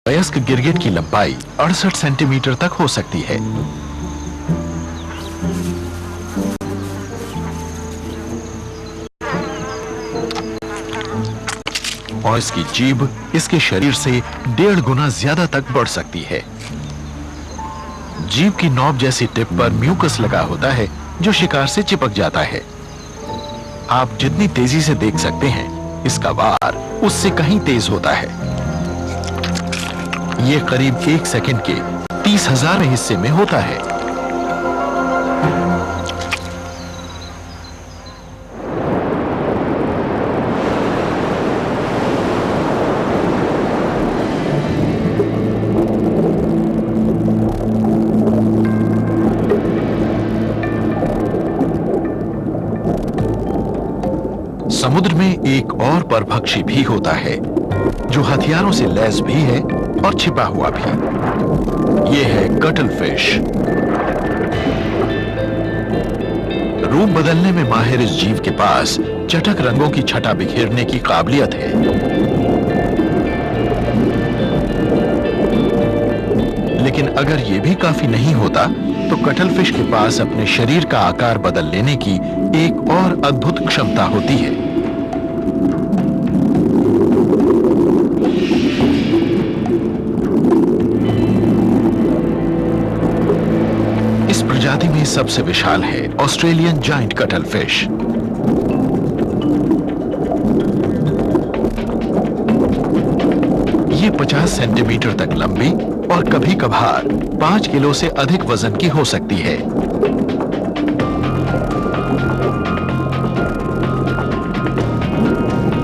वयस्क गिरगिट की लंबाई 68 सेंटीमीटर तक हो सकती है। और इसकी जीभ इसके शरीर से 1.5 गुना ज्यादा तक बढ़ सकती है। जीभ की नॉब जैसी टिप पर म्यूकस लगा होता है जो शिकार से चिपक जाता है। आप जितनी तेजी से देख सकते हैं, इसका वार उससे कहीं तेज होता है। यह करीब 1 सेकंड के 30,000 हिस्से में होता है। समुद्र में एक और परभक्षी भी होता है जो हथियारों से लैस भी है और छिपा हुआ भी। यह है कटल फिश। रूप बदलने में माहिर इस जीव के पास चटक रंगों की छटा बिखेरने की काबिलियत है। लेकिन अगर यह भी काफी नहीं होता तो कटल फिश के पास अपने शरीर का आकार बदल लेने की एक और अद्भुत क्षमता होती है। इस प्रजाति में सबसे विशाल है ऑस्ट्रेलियन जायंट कटल फिश। ये 50 सेंटीमीटर तक लंबी और कभी कभार 5 किलो से अधिक वजन की हो सकती है।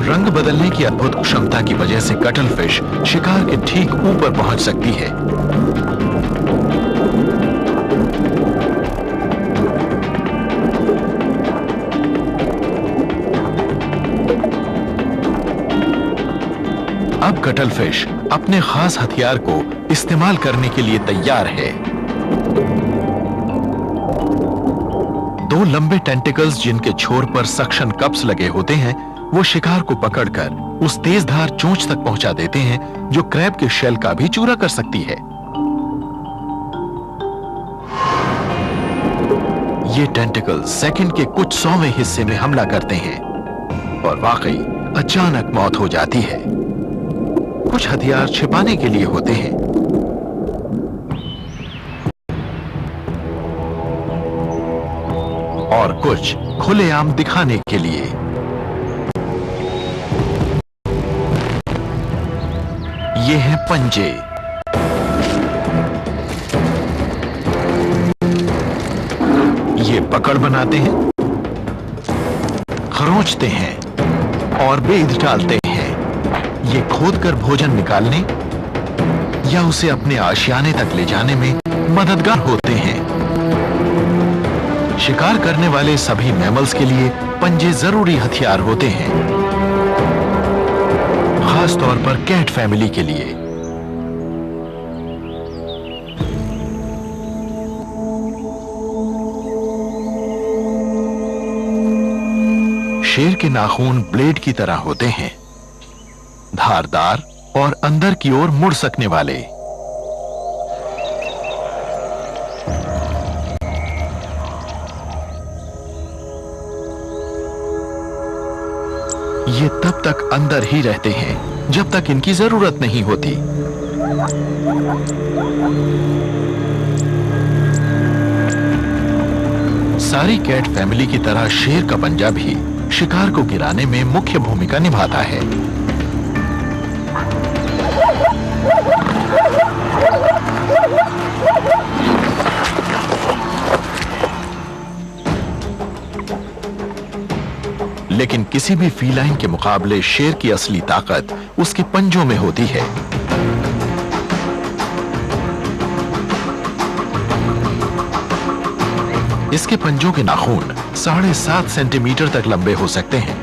रंग बदलने की अद्भुत क्षमता की वजह से कटल फिश शिकार के ठीक ऊपर पहुंच सकती है। अब कटल फिश अपने खास हथियार को इस्तेमाल करने के लिए तैयार है। 2 लंबे टेंटिकल्स जिनके छोर पर सक्शन कप्स लगे होते हैं, वो शिकार को पकड़कर उस तेजधार चोंच तक पहुंचा देते हैं जो क्रैब के शेल का भी चूरा कर सकती है। ये टेंटिकल सेकंड के कुछ 100वें हिस्से में हमला करते हैं और वाकई अचानक मौत हो जाती है। कुछ हथियार छिपाने के लिए होते हैं और कुछ खुलेआम दिखाने के लिए। ये हैं पंजे। ये पकड़ बनाते हैं, खरोंचते हैं और बेध डालते हैं। ये खोदकर भोजन निकालने या उसे अपने आशियाने तक ले जाने में मददगार होते हैं। शिकार करने वाले सभी मैमल्स के लिए पंजे जरूरी हथियार होते हैं, खास तौर पर कैट फैमिली के लिए। शेर के नाखून ब्लेड की तरह होते हैं, धारदार और अंदर की ओर मुड़ सकने वाले। ये तब तक अंदर ही रहते हैं जब तक इनकी जरूरत नहीं होती। सारी कैट फैमिली की तरह शेर का पंजा भी शिकार को गिराने में मुख्य भूमिका निभाता है। लेकिन किसी भी फीलाइन के मुकाबले शेर की असली ताकत उसके पंजों में होती है। इसके पंजों के नाखून 7.5 सेंटीमीटर तक लंबे हो सकते हैं।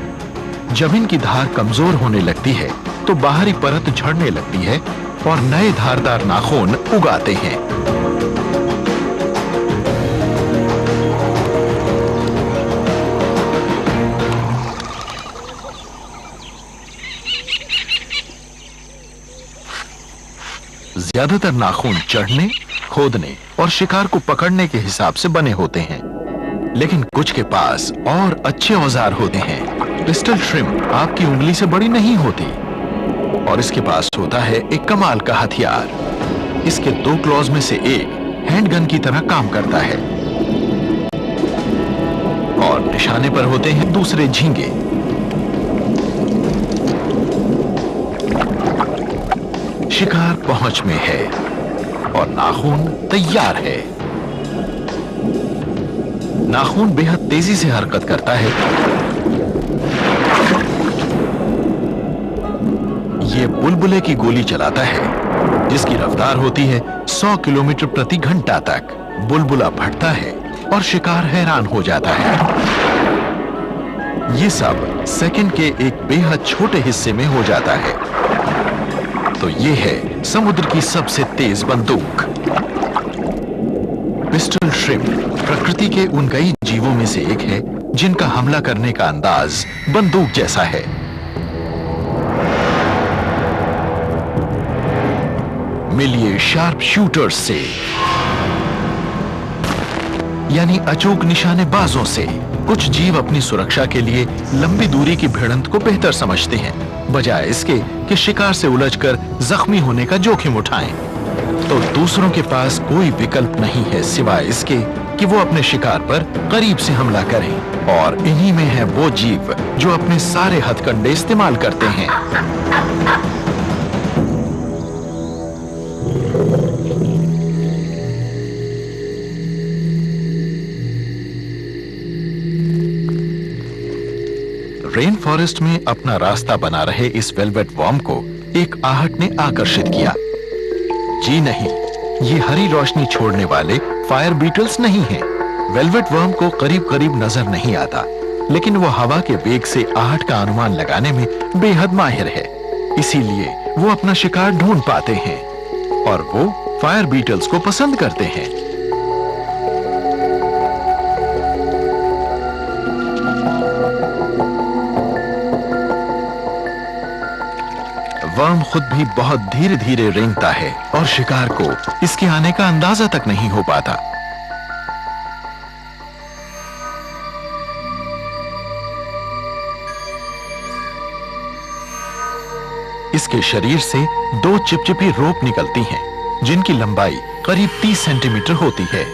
जब इनकी धार कमजोर होने लगती है तो बाहरी परत झड़ने लगती है और नए धारदार नाखून उगाते हैं। ज्यादातर नाखून चढ़ने, खोदने और शिकार को पकड़ने के हिसाब से बने होते हैं, लेकिन कुछ के पास और अच्छे औजार होते हैं। पिस्टल श्रिम्प आपकी उंगली से बड़ी नहीं होती और इसके पास होता है एक कमाल का हथियार। इसके 2 क्लॉज में से एक हैंडगन की तरह काम करता है और निशाने पर होते हैं दूसरे झींगे। शिकार पहुंच में है और नाखून तैयार है। नाखून बेहद तेजी से हरकत करता है। ये बुलबुले की गोली चलाता है जिसकी रफ्तार होती है 100 किलोमीटर प्रति घंटा तक। बुलबुला फटता है और शिकार हैरान हो जाता है। ये सब सेकंड के एक बेहद छोटे हिस्से में हो जाता है। तो ये है समुद्र की सबसे तेज बंदूक। पिस्टल श्रिम्प प्रकृति के उन कई जीवों में से एक है जिनका हमला करने का अंदाज बंदूक जैसा है। मिलिए शार्प शूटर्स से, यानी अचूक निशानेबाजों से। कुछ जीव अपनी सुरक्षा के लिए लंबी दूरी की भिड़ंत को बेहतर समझते हैं, बजाय इसके कि शिकार से उलझकर जख्मी होने का जोखिम उठाएं। तो दूसरों के पास कोई विकल्प नहीं है सिवाय इसके कि वो अपने शिकार पर करीब से हमला करें। और इन्हीं में है वो जीव जो अपने सारे हथकंडे इस्तेमाल करते हैं। रेन फॉरेस्ट में अपना रास्ता बना रहे इस वेलवेट वर्म को एक आहट ने आकर्षित किया। जी नहीं, ये हरी रोशनी छोड़ने वाले फायर बीटल्स नहीं हैं। वेलवेट वर्म को करीब करीब नजर नहीं आता, लेकिन वो हवा के वेग से आहट का अनुमान लगाने में बेहद माहिर है। इसीलिए वो अपना शिकार ढूंढ पाते हैं और वो फायर बीटल्स को पसंद करते हैं। वर्म खुद भी बहुत धीरे धीरे रेंगता है और शिकार को इसके आने का अंदाजा तक नहीं हो पाता। इसके शरीर से 2 चिपचिपी रोप निकलती हैं, जिनकी लंबाई करीब 30 सेंटीमीटर होती है।